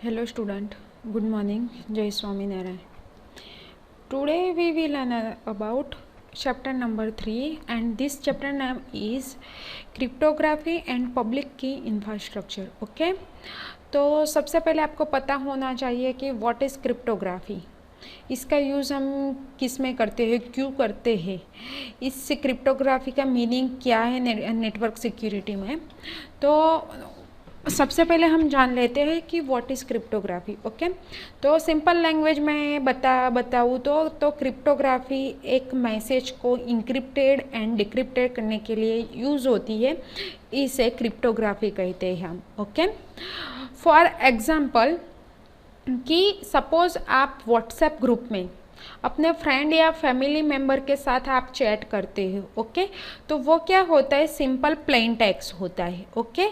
Hello student, good morning, Jai Swami Narayan. Today we will learn about chapter number 3 and this chapter name is cryptography and public key infrastructure. Okay? तो सबसे पहले आपको पता होना चाहिए कि what is cryptography, इसका use हम किस में करते हैं, क्यों करते हैं, इस क्रिप्टोग्राफी का मीनिंग क्या है नेटवर्क सिक्योरिटी में। तो सबसे पहले हम जान लेते हैं कि व्हाट इज़ क्रिप्टोग्राफी। ओके, तो सिंपल लैंग्वेज में बताऊँ तो क्रिप्टोग्राफी एक मैसेज को इंक्रिप्टेड एंड डिक्रिप्टेड करने के लिए यूज़ होती है, इसे क्रिप्टोग्राफी कहते हैं हम। ओके, फॉर एग्जांपल कि सपोज़ आप व्हाट्सएप ग्रुप में अपने फ्रेंड या फैमिली मेम्बर के साथ आप चैट करते हो। ओके, तो वो क्या होता है, सिंपल प्लेन टेक्स्ट होता है। ओके,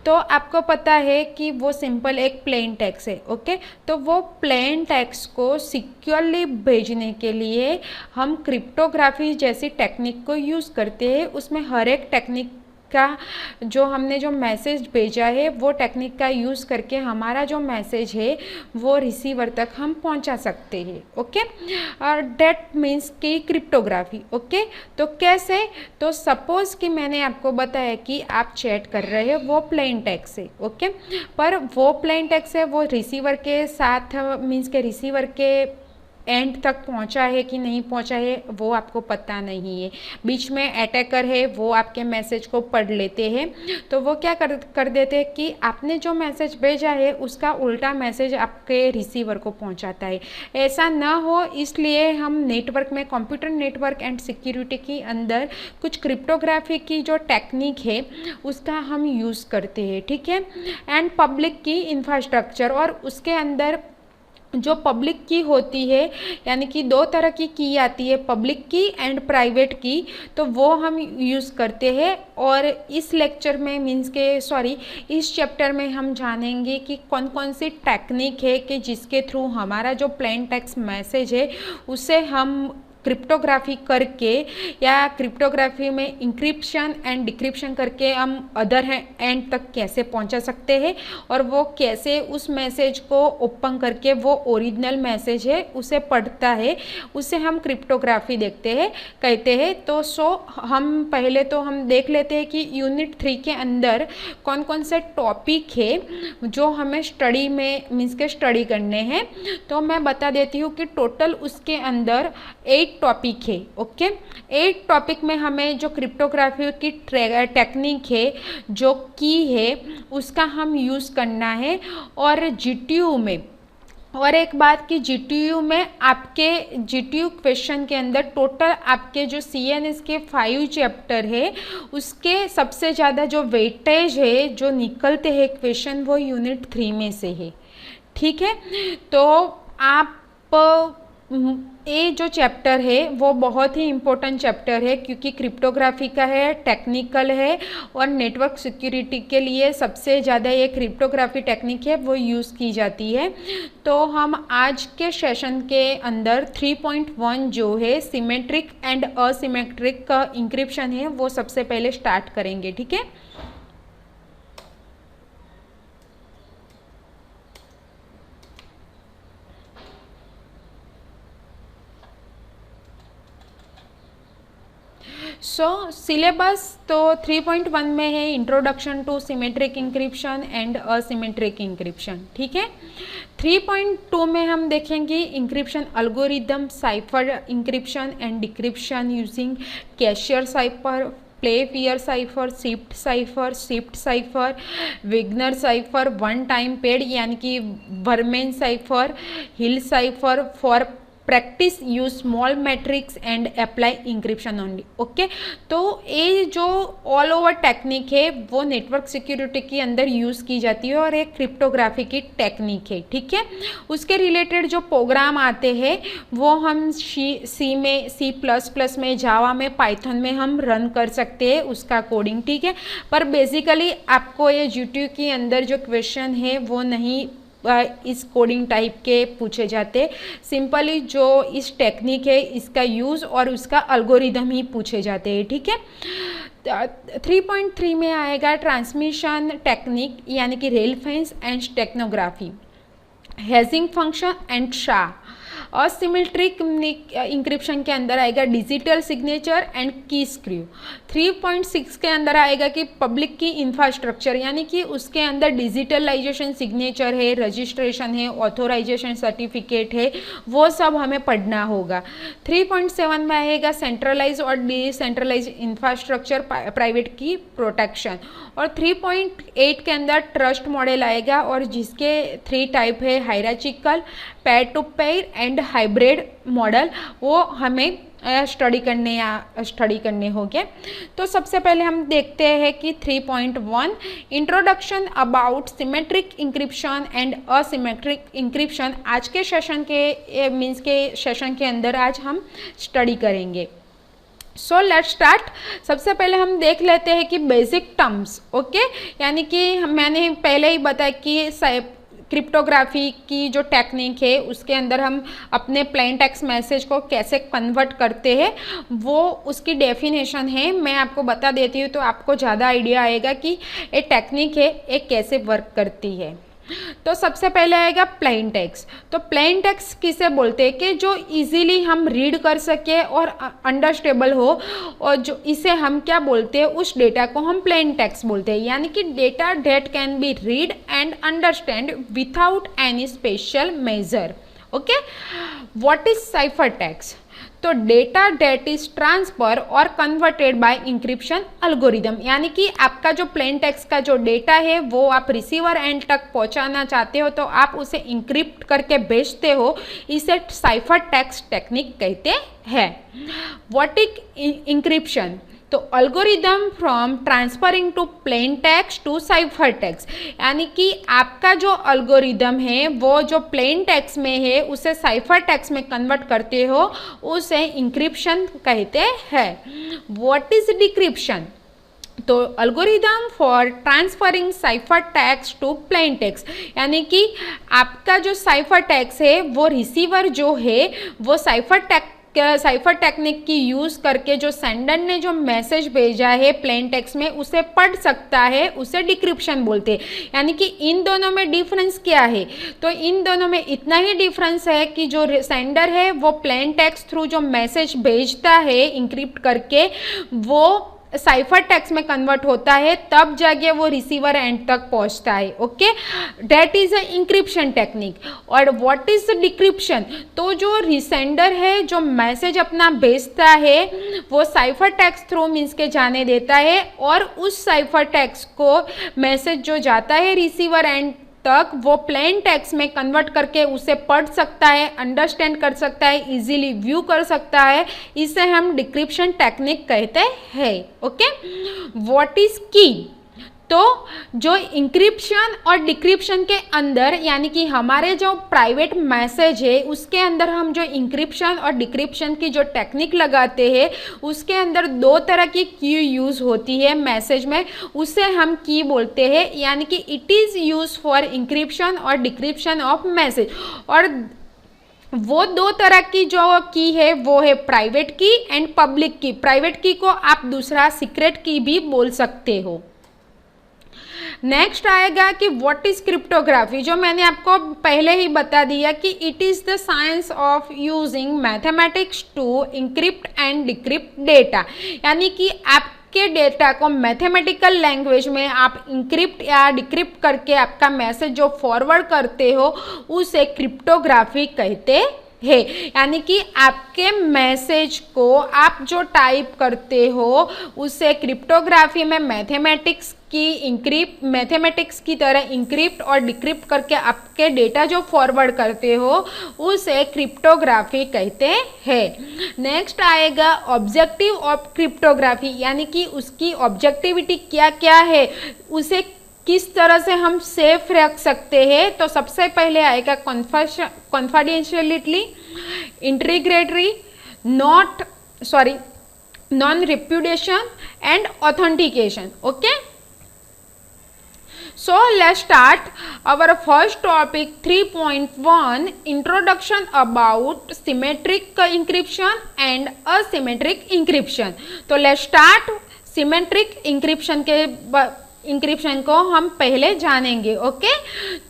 तो आपको पता है कि वो सिंपल एक प्लेन टेक्स्ट है। ओके, तो वो प्लेन टेक्स्ट को सिक्योरली भेजने के लिए हम क्रिप्टोग्राफी जैसी टेक्निक को यूज़ करते हैं। उसमें हर एक टेक्निक का जो हमने जो मैसेज भेजा है वो टेक्निक का यूज़ करके हमारा जो मैसेज है वो रिसीवर तक हम पहुंचा सकते हैं। ओके, और डेट मीन्स कि क्रिप्टोग्राफी। ओके, तो कैसे, तो सपोज़ कि मैंने आपको बताया कि आप चैट कर रहे हो, वो प्लेन टेक्स्ट है। ओके, पर वो प्लेन टेक्स्ट है वो रिसीवर के साथ मीन्स के रिसीवर के एंड तक पहुंचा है कि नहीं पहुंचा है वो आपको पता नहीं है। बीच में अटैकर है, वो आपके मैसेज को पढ़ लेते हैं, तो वो क्या कर देते हैं कि आपने जो मैसेज भेजा है उसका उल्टा मैसेज आपके रिसीवर को पहुंचाता है। ऐसा ना हो इसलिए हम नेटवर्क में, कंप्यूटर नेटवर्क एंड सिक्योरिटी के अंदर कुछ क्रिप्टोग्राफी की जो टेक्निक है उसका हम यूज़ करते हैं। ठीक है, एंड पब्लिक की इंफ्रास्ट्रक्चर, और उसके अंदर जो पब्लिक की होती है, यानी कि दो तरह की आती है, पब्लिक की एंड प्राइवेट की, तो वो हम यूज़ करते हैं। और इस लेक्चर में इस चैप्टर में हम जानेंगे कि कौन कौन सी टेक्निक है कि जिसके थ्रू हमारा जो प्लेन टेक्स्ट मैसेज है उसे हम क्रिप्टोग्राफी करके या क्रिप्टोग्राफी में इंक्रिप्शन एंड डिक्रिप्शन करके हम अदर एंड तक कैसे पहुंचा सकते हैं, और वो कैसे उस मैसेज को ओपन करके वो ओरिजिनल मैसेज है उसे पढ़ता है, उसे हम क्रिप्टोग्राफी कहते हैं। तो हम पहले तो हम देख लेते हैं कि यूनिट 3 के अंदर कौन कौन से टॉपिक है जो हमें स्टडी में मीन्स के स्टडी करने हैं। तो मैं बता देती हूँ कि टोटल उसके अंदर 8 टॉपिक है। ओके, 8 टॉपिक में हमें जो क्रिप्टोग्राफी की टेक्निक है, जो की है, उसका हम यूज़ करना है। और जीटीयू में, और एक बात कि जीटीयू में आपके जीटीयू क्वेश्चन के अंदर टोटल आपके जो सीएनएस के 5 चैप्टर है उसके सबसे ज़्यादा जो वेटेज है जो निकलते हैं क्वेश्चन वो यूनिट 3 में से है। ठीक है, तो आप ये जो चैप्टर है वो बहुत ही इम्पोर्टेंट चैप्टर है क्योंकि क्रिप्टोग्राफी का है, टेक्निकल है, और नेटवर्क सिक्योरिटी के लिए सबसे ज़्यादा ये क्रिप्टोग्राफी टेक्निक है वो यूज़ की जाती है। तो हम आज के सेशन के अंदर 3.1 जो है सिमेट्रिक एंड असिमेट्रिक का इंक्रिप्शन है वो सबसे पहले स्टार्ट करेंगे। ठीक है, सिलेबस तो 3.1 में है introduction to symmetric encryption and asymmetric encryption. ठीक है, 3.2 में हम देखेंगे encryption algorithm, cipher encryption and decryption using Caesar cipher, Playfair cipher, shift cipher, Vigenere cipher, one time pad यानी कि Vernam cipher, Hill cipher for practice use small matrix and apply encryption only. Okay, तो ये जो all over technique है वो network security के अंदर use की जाती है और एक क्रिप्टोग्राफी की टेक्निक है। ठीक है, उसके रिलेटेड जो प्रोग्राम आते हैं वो हम सी में, C++ में, जावा में, पाइथन में हम रन कर सकते हैं उसका कोडिंग। ठीक है, पर बेसिकली आपको ये जीटीयू के अंदर जो क्वेश्चन है वो नहीं इस कोडिंग टाइप के पूछे जाते, सिंपली जो इस टेक्निक है इसका यूज़ और उसका अल्गोरिदम ही पूछे जाते हैं। ठीक है, 3.3 में आएगा ट्रांसमिशन टेक्निक यानी कि rail fence and steganography. Hashing function and SHA। Asymmetric encryption के अंदर आएगा डिजिटल सिग्नेचर एंड की स्क्रू। 3.6 के अंदर आएगा कि पब्लिक की इंफ्रास्ट्रक्चर, यानी कि उसके अंदर डिजिटलाइजेशन सिग्नेचर है, रजिस्ट्रेशन है, ऑथोराइजेशन सर्टिफिकेट है, वो सब हमें पढ़ना होगा। 3.7 में आएगा सेंट्रलाइज और डिसेंट्रलाइज इंफ्रास्ट्रक्चर, प्राइवेट की प्रोटेक्शन। और 3.8 के अंदर ट्रस्ट मॉडल आएगा और जिसके 3 टाइप है, hierarchical, peer to peer and hybrid model, वो हमें स्टडी करने होंगे। तो सबसे पहले हम देखते हैं कि 3.1 introduction about symmetric encryption and asymmetric encryption आज के सेशन के अंदर आज हम स्टडी करेंगे। So let's start. सबसे पहले हम देख लेते हैं कि बेसिक टर्म्स, ओके, यानी कि मैंने पहले ही बताया कि क्रिप्टोग्राफी की जो टेक्निक है उसके अंदर हम अपने प्लेन टेक्स्ट मैसेज को कैसे कन्वर्ट करते हैं, वो उसकी डेफिनेशन है। मैं आपको बता देती हूँ तो आपको ज़्यादा आइडिया आएगा कि ये टेक्निक है ये कैसे वर्क करती है। तो सबसे पहले आएगा प्लेन टेक्स्ट। तो प्लेन टेक्स्ट किसे बोलते हैं कि जो इजीली हम रीड कर सके और अंडरस्टेबल हो, और जो इसे हम क्या बोलते हैं, उस डेटा को हम प्लेन टेक्स्ट बोलते हैं, यानी कि data that can be read and understand without any special measure. Okay, what is cipher text? तो डेटा डेट इज ट्रांसफर और कन्वर्टेड बाय इंक्रिप्शन अल्गोरिदम, यानी कि आपका जो प्लेन टेक्स्ट का जो डेटा है वो आप रिसीवर एंड तक पहुंचाना चाहते हो तो आप उसे इंक्रिप्ट करके भेजते हो, इसे साइफर टेक्स्ट टेक्निक कहते हैं। What is encryption? तो algorithm from transferring to plain text to cipher text, यानी कि आपका जो अल्गोरिदम है वो जो प्लेन टेक्स्ट में है उसे साइफर टेक्स्ट में कन्वर्ट करते हो, उसे इंक्रिप्शन कहते हैं। What is decryption? तो algorithm for transferring cipher text to plain text, यानी कि आपका जो साइफर टेक्स्ट है वो रिसीवर जो है वो साइफर टेक्निक की यूज़ करके जो सेंडर ने जो मैसेज भेजा है प्लेन टेक्स्ट में उसे पढ़ सकता है, उसे डिक्रिप्शन बोलते हैं। यानी कि इन दोनों में डिफरेंस क्या है? तो इन दोनों में इतना ही डिफरेंस है कि जो सेंडर है वो प्लेन टेक्स्ट थ्रू जो मैसेज भेजता है इंक्रिप्ट करके, वो साइफर टेक्स्ट में कन्वर्ट होता है, तब जाके वो रिसीवर एंड तक पहुंचता है। Okay, that is a encryption technique. और व्हाट इज डिक्रिप्शन? तो जो रिसेंडर है जो मैसेज अपना भेजता है वो साइफर टेक्स्ट थ्रू मीन्स के जाने देता है, और उस साइफर टेक्स्ट को मैसेज जो जाता है रिसीवर एंड तक वो प्लेन टेक्स्ट में कन्वर्ट करके उसे पढ़ सकता है, अंडरस्टैंड कर सकता है, इजीली व्यू कर सकता है, इसे हम डिक्रिप्शन टेक्निक कहते हैं। ओके, व्हाट इज की? तो जो इंक्रिप्शन और डिक्रिप्शन के अंदर, यानी कि हमारे जो प्राइवेट मैसेज है उसके अंदर हम जो इंक्रिप्शन और डिक्रिप्शन की जो टेक्निक लगाते हैं उसके अंदर 2 तरह की यूज़ होती है मैसेज में, उसे हम की बोलते हैं, यानी कि it is use for encryption और डिक्रिप्शन ऑफ मैसेज। और वो 2 तरह की जो की है वो है प्राइवेट की एंड पब्लिक की। प्राइवेट की को आप दूसरा सीक्रेट की भी बोल सकते हो। नेक्स्ट आएगा कि व्हाट इज क्रिप्टोग्राफी, जो मैंने आपको पहले ही बता दिया कि it is the science of using mathematics to encrypt and decrypt data, यानी कि आपके डेटा को मैथमेटिकल लैंग्वेज में आप इंक्रिप्ट या डिक्रिप्ट करके आपका मैसेज जो फॉरवर्ड करते हो उसे क्रिप्टोग्राफी कहते है। यानी कि आपके मैसेज को आप जो टाइप करते हो उसे क्रिप्टोग्राफी में मैथमेटिक्स की तरह इंक्रिप्ट और डिक्रिप्ट करके आपके डेटा जो फॉरवर्ड करते हो उसे क्रिप्टोग्राफी कहते हैं। नेक्स्ट आएगा ऑब्जेक्टिव ऑफ क्रिप्टोग्राफी, यानी कि उसकी ऑब्जेक्टिविटी क्या क्या है, उसे किस तरह से हम सेफ रख सकते हैं। तो सबसे पहले आएगा confidentiality, integrity, non repudiation and authentication. Okay, so let's start our first topic 3.1 introduction about symmetric encryption and asymmetric encryption। तो let's start सिमेट्रिक इंक्रिप्शन के इंक्रिप्शन को हम पहले जानेंगे। ओके,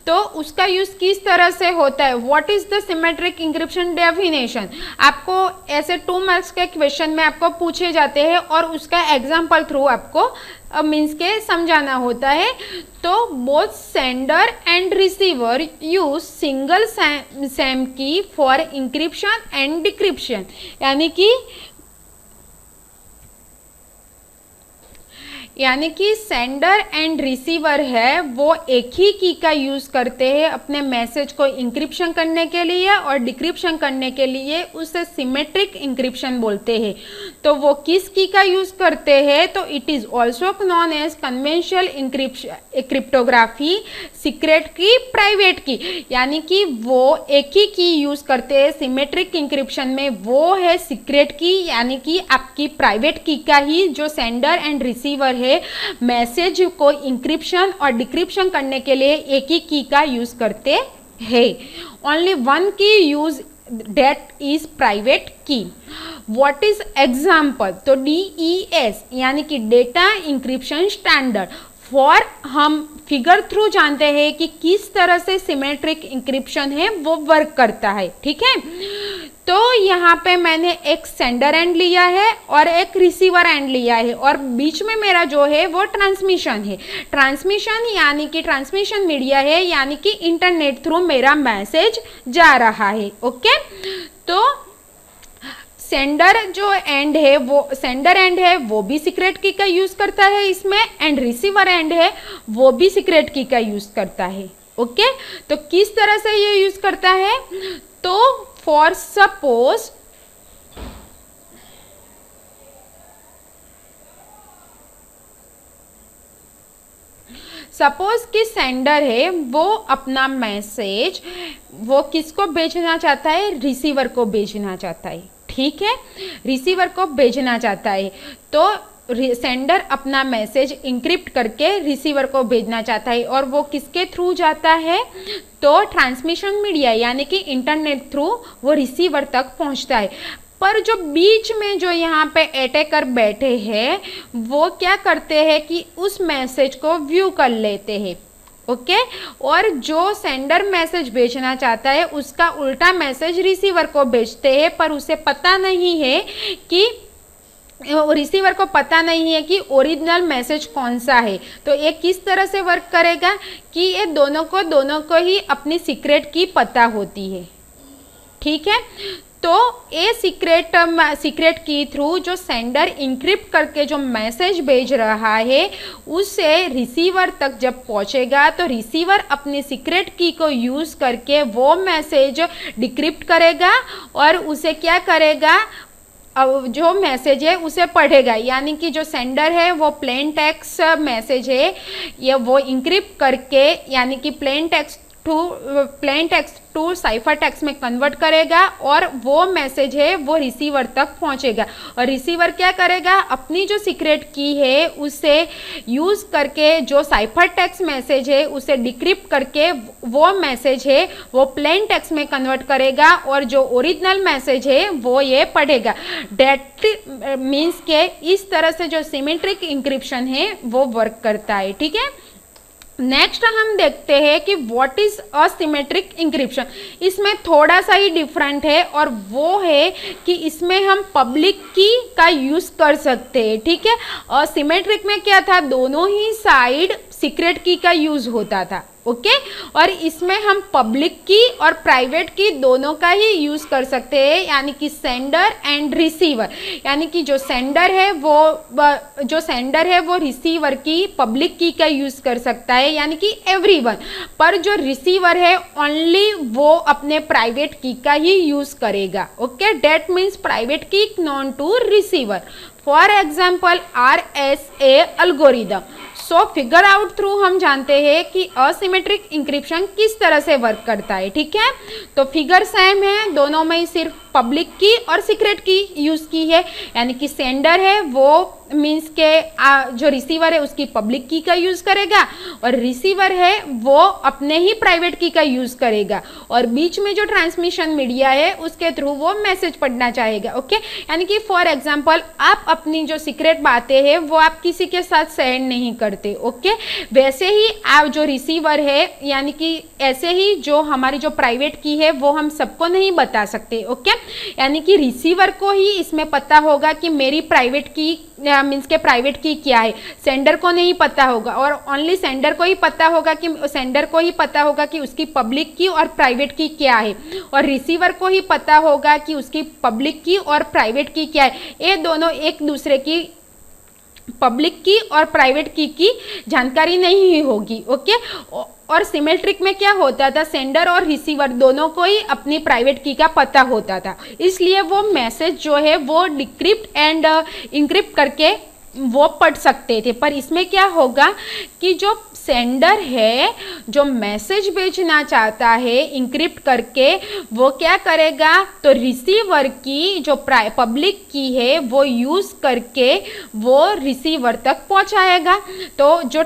तो उसका यूज किस तरह से होता है, what is the symmetric encryption definition, आपको ऐसे 2 मार्क्स के क्वेश्चन में आपको पूछे जाते हैं और उसका एग्जाम्पल थ्रू आपको मीन्स के समझाना होता है। तो both sender and receiver use single same की फॉर इंक्रिप्शन एंड डिक्रिप्शन, यानी कि सेंडर एंड रिसीवर है वो एक ही की का यूज करते हैं अपने मैसेज को इंक्रिप्शन करने के लिए और डिक्रिप्शन करने के लिए, उसे सिमेट्रिक इंक्रिप्शन बोलते हैं। तो वो किस की का यूज करते हैं, तो it is also known as conventional cryptography, secret key, private key, यानी कि वो एक ही की यूज करते हैं सिमेट्रिक इंक्रिप्शन में, वो है सीक्रेट की, यानी कि आपकी प्राइवेट की का ही जो सेंडर एंड रिसीवर मैसेज को इंक्रिप्शन और डिक्रिप्शन करने के लिए एक ही की का यूज करते हैं। ओनली वन की यूज दैट इज प्राइवेट की। व्हाट इज एग्जाम्पल, तो DES यानी कि डेटा इंक्रिप्शन स्टैंडर्ड फॉर, हम फिगर थ्रू जानते हैं कि किस तरह से सिमेट्रिक इंक्रिप्शन है वो वर्क करता है। ठीक है, तो यहाँ पे मैंने एक सेंडर एंड लिया है और एक रिसीवर एंड लिया है और बीच में मेरा जो है वो ट्रांसमिशन है। ट्रांसमिशन यानी कि ट्रांसमिशन मीडिया है, यानी कि इंटरनेट थ्रू मेरा मैसेज जा रहा है। ओके, तो सेंडर जो एंड है वो भी सीक्रेट की का यूज करता है इसमें, एंड रिसीवर एंड है वो भी सीक्रेट की का यूज करता है। ओके, तो किस तरह से ये यूज करता है, तो फॉर सपोज कि सेंडर है वो अपना मैसेज वो किसको भेजना चाहता है, रिसीवर को भेजना चाहता है। ठीक है, रिसीवर को भेजना चाहता है, तो सेंडर अपना मैसेज इंक्रिप्ट करके रिसीवर को भेजना चाहता है और वो किसके थ्रू जाता है, तो ट्रांसमिशन मीडिया यानी कि इंटरनेट थ्रू वो रिसीवर तक पहुंचता है। पर जो बीच में जो यहाँ पे अटैकर बैठे हैं वो क्या करते हैं कि उस मैसेज को व्यू कर लेते हैं। ओके, और जो सेंडर मैसेज भेजना चाहता है उसका उल्टा मैसेज रिसीवर को भेजते हैं, पर उसे पता नहीं है कि रिसीवर को पता नहीं है कि ओरिजिनल मैसेज कौन सा है। तो ये किस तरह से वर्क करेगा कि ये दोनों को ही अपनी सीक्रेट की पता होती है। ठीक है, तो ये सीक्रेट की थ्रू जो सेंडर इंक्रिप्ट करके जो मैसेज भेज रहा है उसे रिसीवर तक जब पहुंचेगा तो रिसीवर अपनी सीक्रेट की को यूज करके वो मैसेज डिक्रिप्ट करेगा और उसे क्या करेगा, अब जो मैसेज है उसे पढ़ेगा, यानी कि जो सेंडर है वो प्लेन टेक्स्ट मैसेज है ये वो इंक्रिप्ट करके यानी कि plain text to cipher text में कन्वर्ट करेगा और वो मैसेज है वो रिसीवर तक पहुंचेगा। और रिसीवर क्या करेगा, अपनी जो सीक्रेट की है उसे यूज करके जो साइफर टेक्स्ट मैसेज है उसे डिक्रिप्ट करके वो मैसेज है वो प्लेन टेक्स्ट में कन्वर्ट करेगा और जो ओरिजिनल मैसेज है वो ये पढ़ेगा। दैट मीन्स के इस तरह से जो सिमेट्रिक इंक्रिप्शन है वो वर्क करता है। ठीक है, नेक्स्ट हम देखते हैं कि व्हाट इज असिमेट्रिक इंक्रिप्शन। इसमें थोड़ा सा ही डिफरेंट है और वो है कि इसमें हम पब्लिक की का यूज कर सकते हैं। ठीक है, असिमेट्रिक में क्या था, दोनों ही साइड सीक्रेट की का यूज होता था। ओके, और इसमें हम पब्लिक की और प्राइवेट की दोनों का ही यूज कर सकते हैं, यानी कि सेंडर एंड रिसीवर, यानी कि जो सेंडर है वो रिसीवर की पब्लिक की का यूज कर सकता है, यानी कि एवरीवन, पर जो रिसीवर है ओनली वो अपने प्राइवेट की का ही यूज करेगा। Okay, that means private key known to receiver. For example RSA algorithm. So figure out through हम जानते हैं कि असिमेट्रिक इंक्रिप्शन किस तरह से वर्क करता है। ठीक है, तो फिगर सेम है, दोनों में सिर्फ पब्लिक की और सीक्रेट की यूज की है, यानी कि सेंडर है वो मीन्स के जो रिसीवर है उसकी पब्लिक की का यूज करेगा और रिसीवर है वो अपने ही प्राइवेट की का यूज करेगा और बीच में जो ट्रांसमिशन मीडिया है उसके थ्रू वो मैसेज पढ़ना चाहेगा। ओके, यानी कि फॉर एग्जांपल आप अपनी जो सीक्रेट बातें हैं वो आप किसी के साथ शेयर नहीं करते। ओके, वैसे ही आप जो रिसीवर है यानी कि ऐसे ही जो हमारी जो प्राइवेट की है वो हम सबको नहीं बता सकते। ओके, यानी कि रिसीवर को ही इसमें पता होगा कि मेरी प्राइवेट की मीन्स के प्राइवेट की क्या है, सेंडर को नहीं पता होगा और ओनली सेंडर को ही पता होगा कि उसकी पब्लिक की और प्राइवेट की क्या है और रिसीवर को ही पता होगा कि उसकी पब्लिक की और प्राइवेट की क्या है। ये दोनों एक दूसरे की पब्लिक की और प्राइवेट की जानकारी नहीं होगी। ओके, और सिमेट्रिक में क्या होता था, सेंडर और रिसीवर दोनों को ही अपनी प्राइवेट की का पता होता था, इसलिए वो मैसेज जो है वो डिक्रिप्ट एंड इंक्रिप्ट करके वो पढ़ सकते थे। पर इसमें क्या होगा कि जो सेंडर है जो मैसेज भेजना चाहता है इंक्रिप्ट करके वो क्या करेगा, तो रिसीवर की जो पब्लिक की है वो यूज करके वो रिसीवर तक पहुंचाएगा। तो जो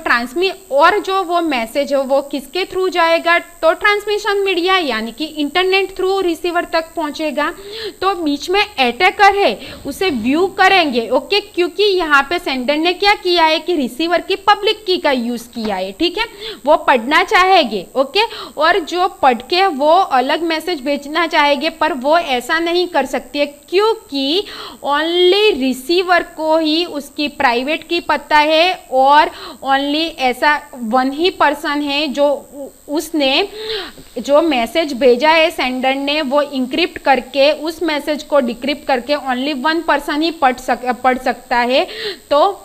और जो वो मैसेज है वो किसके थ्रू जाएगा, तो ट्रांसमिशन मीडिया यानी कि इंटरनेट थ्रू रिसीवर तक पहुंचेगा। तो बीच में अटैकर है उसे व्यू करेंगे। ओके, क्योंकि यहाँ पे सेंडर ने क्या किया है कि रिसीवर की पब्लिक की का यूज किया है। ठीक है, वो पढ़ना चाहेंगे। ओके, और जो पढ़ के वो अलग मैसेज भेजना चाहेंगे पर वो ऐसा नहीं कर सकते क्योंकि ओनली रिसीवर को ही उसकी प्राइवेट की पता है और ओनली ऐसा वन ही पर्सन है जो उसने जो मैसेज भेजा है सेंडर ने वो इंक्रिप्ट करके उस मैसेज को डिक्रिप्ट करके ओनली वन पर्सन ही पढ़ सकता है। तो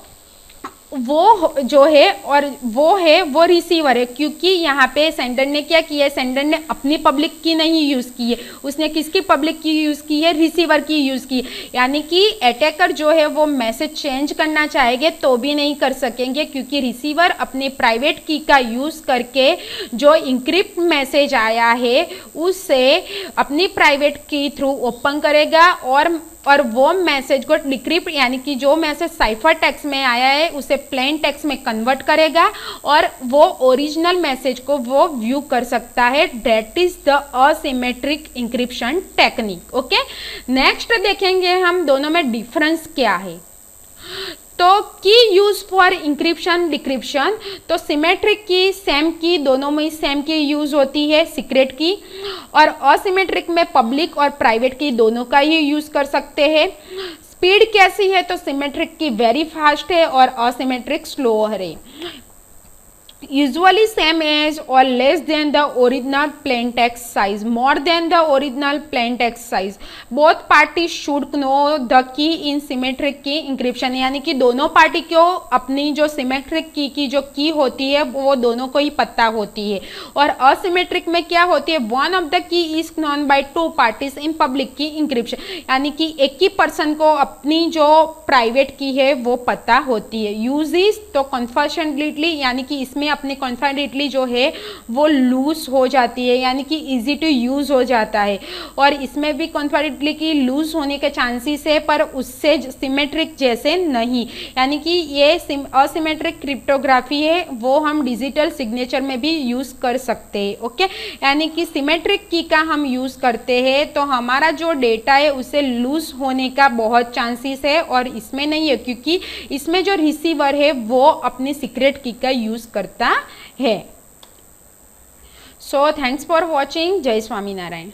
वो जो है और वो रिसीवर है, क्योंकि यहाँ पे सेंडर ने क्या किया है, सेंडर ने अपनी पब्लिक की नहीं यूज़ की है, उसने किसकी पब्लिक की यूज़ की है, रिसीवर की यूज़ की। यानी कि अटैकर जो है वो मैसेज चेंज करना चाहेंगे तो भी नहीं कर सकेंगे क्योंकि रिसीवर अपने प्राइवेट की का यूज़ करके जो इंक्रिप्ट मैसेज आया है उससे अपनी प्राइवेट की थ्रू ओपन करेगा और वो मैसेज को डिक्रिप्ट यानी कि जो मैसेज साइफर टेक्स्ट में आया है उसे प्लेन टेक्स्ट में कन्वर्ट करेगा और वो ओरिजिनल मैसेज को वो व्यू कर सकता है। That is the asymmetric encryption technique. Okay, next देखेंगे हम दोनों में डिफरेंस क्या है। तो key use for encryption decryption, तो सिमेट्रिक की सेम की दोनों में सेम की यूज होती है सीक्रेट की, और असिमेट्रिक में पब्लिक और प्राइवेट की दोनों का ही यूज कर सकते हैं। स्पीड कैसी है, तो सिमेट्रिक की वेरी फास्ट है और असिमेट्रिक स्लो है। usually same as or less than the original plain text size, more than the original plain text size. Both parties should know the key in symmetric key encryption, यानी कि दोनों party को अपनी जो symmetric की जो की होती है वो दोनों को ही पता होती है। और असिमेट्रिक में क्या होती है, one of the key is known by two parties in public की इंक्रिप्शन, यानी कि एक ही पर्सन को अपनी जो प्राइवेट की है वो पता होती है। यूजेस तो कॉन्फिडेंटली यानी कि इसमें अपनी कॉन्फिडेंटली जो है वो लूज हो जाती है यानी कि इजी टू यूज हो जाता है, और इसमें भी कॉन्फिडेंटली की लूज होने के चांसेस है पर उससे सिमेट्रिक जैसे नहीं। यानी कि ये असिमेट्रिक क्रिप्टोग्राफी है वो हम डिजिटल सिग्नेचर में भी यूज कर सकते हैं। ओके, यानी कि सिमेट्रिक की का हम यूज करते हैं तो हमारा जो डेटा है उसे लूज होने का बहुत चांसेस है और इसमें नहीं है क्योंकि इसमें जो रिसीवर है वो अपनी सीक्रेट की का यूज करता है। So thanks for watching. जय स्वामीनारायण।